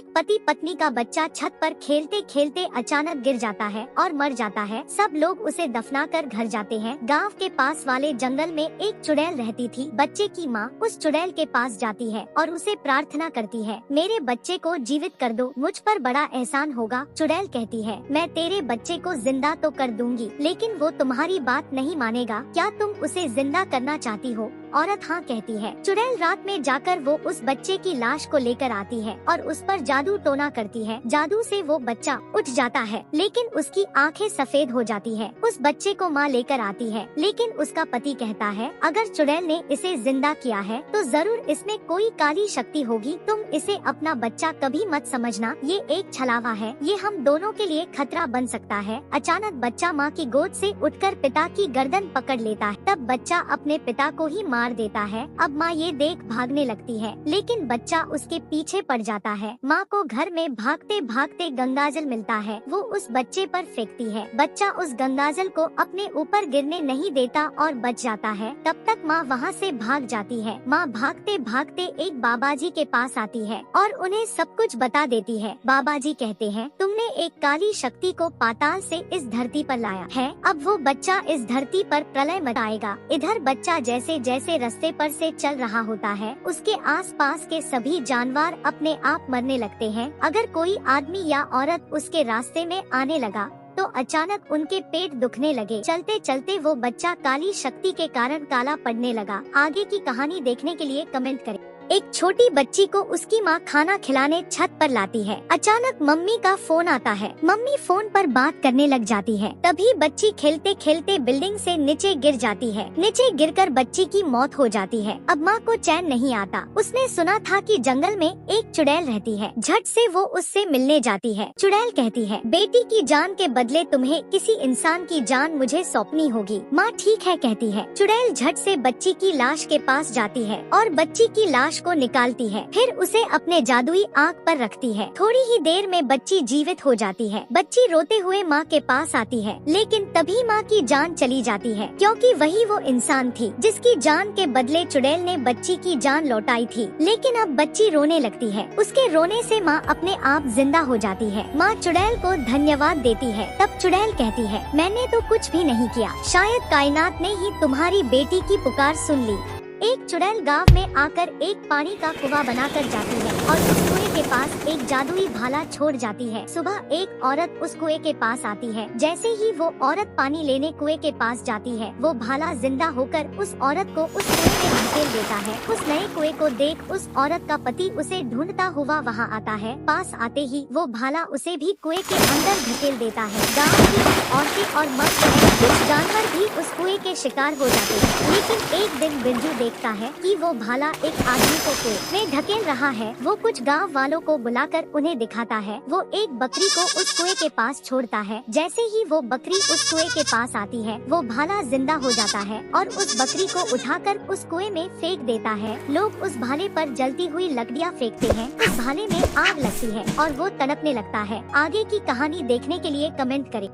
एक पति पत्नी का बच्चा छत पर खेलते खेलते अचानक गिर जाता है और मर जाता है। सब लोग उसे दफनाकर घर जाते हैं। गांव के पास वाले जंगल में एक चुड़ैल रहती थी। बच्चे की माँ उस चुड़ैल के पास जाती है और उसे प्रार्थना करती है, मेरे बच्चे को जीवित कर दो, मुझ पर बड़ा एहसान होगा। चुड़ैल कहती है, मैं तेरे बच्चे को जिंदा तो कर दूंगी, लेकिन वो तुम्हारी बात नहीं मानेगा। क्या तुम उसे जिंदा करना चाहती हो? औरत हाँ कहती है। चुड़ैल रात में जाकर वो उस बच्चे की लाश को लेकर आती है और उस पर जादू टोना करती है। जादू से वो बच्चा उठ जाता है, लेकिन उसकी आंखें सफेद हो जाती है। उस बच्चे को माँ लेकर आती है, लेकिन उसका पति कहता है, अगर चुड़ैल ने इसे जिंदा किया है तो जरूर इसमें कोई काली शक्ति होगी। तुम इसे अपना बच्चा कभी मत समझना, ये एक छलावा है, ये हम दोनों के लिए खतरा बन सकता है। अचानक बच्चा माँ की गोद से उठकर पिता की गर्दन पकड़ लेता है। तब बच्चा अपने पिता को ही मार देता है। अब माँ ये देख भागने लगती है, लेकिन बच्चा उसके पीछे पड़ जाता है। माँ को घर में भागते भागते गंगाजल मिलता है, वो उस बच्चे पर फेंकती है। बच्चा उस गंगाजल को अपने ऊपर गिरने नहीं देता और बच जाता है। तब तक माँ वहाँ से भाग जाती है। माँ भागते भागते एक बाबाजी के पास आती है और उन्हें सब कुछ बता देती है। बाबाजी कहते हैं, तुमने एक काली शक्ति को पाताल से इस धरती पर लाया है, अब वो बच्चा इस धरती पर प्रलय मचाएगा। इधर बच्चा जैसे जैसे रास्ते पर से चल रहा होता है, उसके आसपास के सभी जानवर अपने आप मरने लगते हैं। अगर कोई आदमी या औरत उसके रास्ते में आने लगा तो अचानक उनके पेट दुखने लगे। चलते चलते वो बच्चा काली शक्ति के कारण काला पड़ने लगा। आगे की कहानी देखने के लिए कमेंट करें। एक छोटी बच्ची को उसकी माँ खाना खिलाने छत पर लाती है। अचानक मम्मी का फोन आता है। मम्मी फोन पर बात करने लग जाती है। तभी बच्ची खेलते खेलते बिल्डिंग से नीचे गिर जाती है। नीचे गिरकर बच्ची की मौत हो जाती है। अब माँ को चैन नहीं आता। उसने सुना था कि जंगल में एक चुड़ैल रहती है। झट से वो उससे मिलने जाती है। चुड़ैल कहती है, बेटी की जान के बदले तुम्हें किसी इंसान की जान मुझे सौंपनी होगी। माँ ठीक है कहती है। चुड़ैल झट से बच्ची की लाश के पास जाती है और बच्ची की लाश को निकालती है। फिर उसे अपने जादुई आंख पर रखती है। थोड़ी ही देर में बच्ची जीवित हो जाती है। बच्ची रोते हुए माँ के पास आती है, लेकिन तभी माँ की जान चली जाती है, क्योंकि वही वो इंसान थी जिसकी जान के बदले चुड़ैल ने बच्ची की जान लौटाई थी। लेकिन अब बच्ची रोने लगती है। उसके रोने से माँ अपने आप जिंदा हो जाती है। माँ चुड़ैल को धन्यवाद देती है। तब चुड़ैल कहती है, मैंने तो कुछ भी नहीं किया, शायद कायनात ने ही तुम्हारी बेटी की पुकार सुन ली। एक चुड़ैल गांव में आकर एक पानी का कुआं बनाकर जाती है और उस कुएं के पास एक जादुई भाला छोड़ जाती है। सुबह एक औरत उस कुएं के पास आती है। जैसे ही वो औरत पानी लेने कुएं के पास जाती है, वो भाला जिंदा होकर उस औरत को उस कुएं में धकेल देता है। उस नए कुएं को देख उस औरत का पति उसे ढूंढता हुआ वहाँ आता है। पास आते ही वो भाला उसे भी कुएं के अंदर धकेल देता है। गाँव की औरतें और मर्द कुछ जानवर भी उस कुएं के शिकार हो जाते हैं। लेकिन एक दिन बिरजू देखता है कि वो भाला एक आदमी को कुएं में धकेल रहा है। वो कुछ गांव वालों को बुलाकर उन्हें दिखाता है। वो एक बकरी को उस कुएं के पास छोड़ता है। जैसे ही वो बकरी उस कुएं के पास आती है, वो भाला जिंदा हो जाता है और उस बकरी को उठाकर उस कुएं में फेंक देता है। लोग उस भाले पर जलती हुई लकड़ियाँ फेंकते हैं। उस भाले में आग लगती है और वो तड़पने लगता है। आगे की कहानी देखने के लिए कमेंट करें।